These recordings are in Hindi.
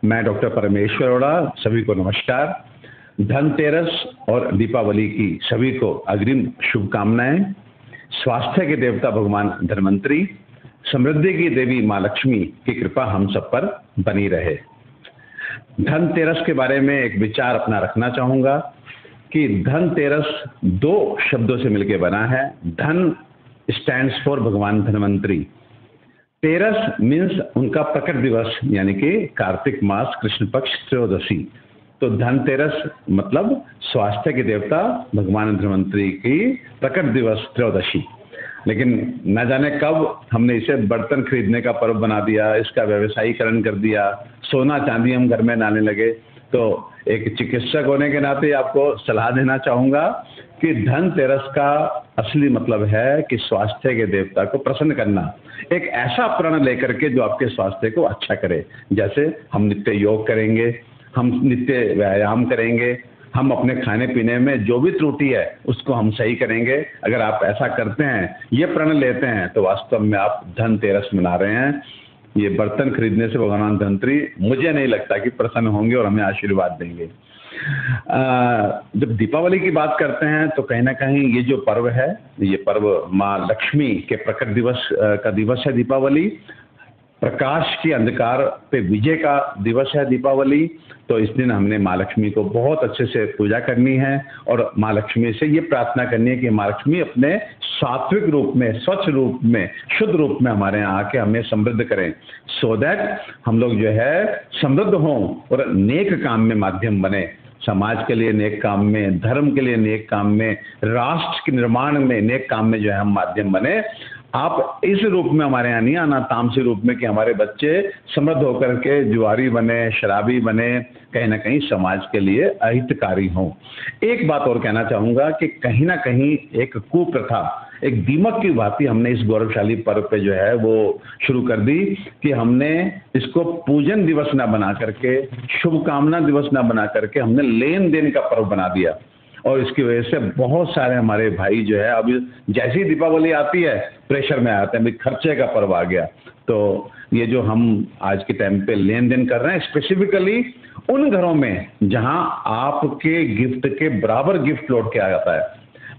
मैं डॉक्टर परमेश्वर अरोड़ा, सभी को नमस्कार। धनतेरस और दीपावली की सभी को अग्रिम शुभकामनाएं। स्वास्थ्य के देवता भगवान धन्वंतरी, समृद्धि की देवी माँ लक्ष्मी की कृपा हम सब पर बनी रहे। धनतेरस के बारे में एक विचार अपना रखना चाहूँगा कि धनतेरस दो शब्दों से मिलकर बना है। धन स्टैंड्स फॉर भगवान धन्वंतरी, तेरस मीन्स उनका प्रकट दिवस यानी कि कार्तिक मास कृष्ण पक्ष त्रयोदशी। तो धनतेरस मतलब स्वास्थ्य के देवता भगवान धन्वंतरी की प्रकट दिवस त्रयोदशी। लेकिन न जाने कब हमने इसे बर्तन खरीदने का पर्व बना दिया, इसका व्यवसायीकरण कर दिया, सोना चांदी हम घर में लाने लगे। तो एक चिकित्सक होने के नाते आपको सलाह देना चाहूँगा कि धनतेरस का असली मतलब है कि स्वास्थ्य के देवता को प्रसन्न करना, एक ऐसा प्रण लेकर के जो आपके स्वास्थ्य को अच्छा करे। जैसे हम नित्य योग करेंगे, हम नित्य व्यायाम करेंगे, हम अपने खाने पीने में जो भी त्रुटि है उसको हम सही करेंगे। अगर आप ऐसा करते हैं, ये प्रण लेते हैं, तो वास्तव में आप धनतेरस मना रहे हैं। ये बर्तन खरीदने से भगवान धन्वंतरी मुझे नहीं लगता कि प्रसन्न होंगे और हमें आशीर्वाद देंगे। जब दीपावली की बात करते हैं तो कहीं ना कहीं ये जो पर्व है, ये पर्व माँ लक्ष्मी के प्रकट दिवस का दिवस है दीपावली। प्रकाश की अंधकार पे विजय का दिवस है दीपावली। तो इस दिन हमने माँ लक्ष्मी को बहुत अच्छे से पूजा करनी है और माँ लक्ष्मी से ये प्रार्थना करनी है कि माँ लक्ष्मी अपने सात्विक रूप में, स्वच्छ रूप में, शुद्ध रूप में हमारे यहाँ आके हमें समृद्ध करें, सो दैट हम लोग जो है समृद्ध हों और नेक काम में माध्यम बने। समाज के लिए नेक काम में, धर्म के लिए नेक काम में, राष्ट्र के निर्माण में नेक काम में जो है हम माध्यम बने। आप इस रूप में हमारे यहाँ नहीं आना, तामसी रूप में, कि हमारे बच्चे समृद्ध होकर के जुआरी बने, शराबी बने, कहीं ना कहीं समाज के लिए अहितकारी हों। एक बात और कहना चाहूँगा कि कहीं ना कहीं एक कुप्रथा, एक दीमक की भांति हमने इस गौरवशाली पर्व पे जो है वो शुरू कर दी कि हमने इसको पूजन दिवस ना बना करके, शुभकामना दिवस ना बना करके हमने लेन देन का पर्व बना दिया। और इसकी वजह से बहुत सारे हमारे भाई जो है अब जैसी दीपावली आती है प्रेशर में आते हैं, भाई खर्चे का पर्व आ गया। तो ये जो हम आज के टाइम पे लेन देन कर रहे हैं, स्पेसिफिकली उन घरों में जहां आपके गिफ्ट के बराबर गिफ्ट लौट के आ जाता है।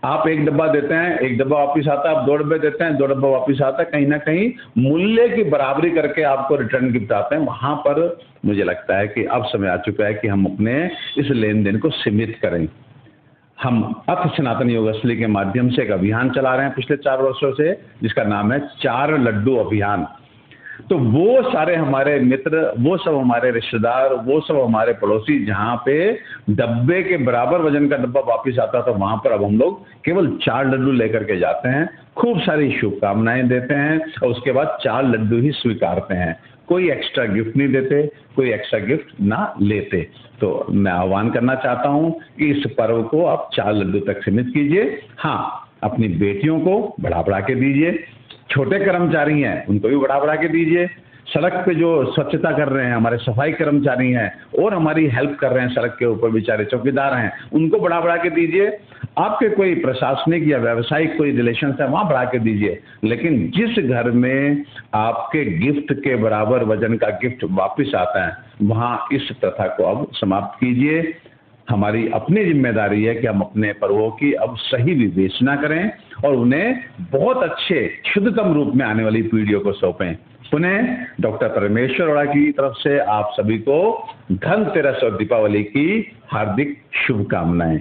आप एक डब्बा देते हैं, एक डब्बा वापस आता है, आप 2 डब्बे देते हैं, 2 डब्बा वापस आता है, कहीं ना कहीं मूल्य की बराबरी करके आपको रिटर्न गिफ्ट आते हैं। वहां पर मुझे लगता है कि अब समय आ चुका है कि हम अपने इस लेन देन को सीमित करें। हम अथ सनातन योग असली के माध्यम से एक अभियान चला रहे हैं पिछले 4 वर्षों से, जिसका नाम है 4 लड्डू अभियान। तो वो सारे हमारे मित्र, वो सब हमारे रिश्तेदार, वो सब हमारे पड़ोसी जहाँ पे डब्बे के बराबर वजन का डब्बा वापस आता था, वहाँ पर अब हम लोग केवल 4 लड्डू लेकर के जाते हैं, खूब सारी शुभकामनाएं देते हैं और उसके बाद 4 लड्डू ही स्वीकारते हैं। कोई एक्स्ट्रा गिफ्ट नहीं देते, कोई एक्स्ट्रा गिफ्ट ना लेते। तो मैं आह्वान करना चाहता हूँ कि इस पर्व को आप 4 लड्डू तक सीमित कीजिए। हाँ, अपनी बेटियों को बढ़ा बढ़ा के दीजिए, छोटे कर्मचारी हैं उनको भी बढ़ा बढ़ा के दीजिए, सड़क पे जो स्वच्छता कर रहे हैं हमारे सफाई कर्मचारी हैं और हमारी हेल्प कर रहे हैं, सड़क के ऊपर बेचारे चौकीदार हैं, उनको बढ़ा बढ़ा के दीजिए। आपके कोई प्रशासनिक या व्यावसायिक कोई रिलेशन है वहाँ बढ़ा के दीजिए। लेकिन जिस घर में आपके गिफ्ट के बराबर वजन का गिफ्ट वापस आता है, वहाँ इस प्रथा को अब समाप्त कीजिए। हमारी अपनी जिम्मेदारी है कि हम अपने पर्वों की अब सही विवेचना करें और उन्हें बहुत अच्छे शुद्धतम रूप में आने वाली पीढ़ियों को सौंपें। पुनः डॉक्टर परमेश्वर अरोड़ा की तरफ से आप सभी को धनतेरस और दीपावली की हार्दिक शुभकामनाएं।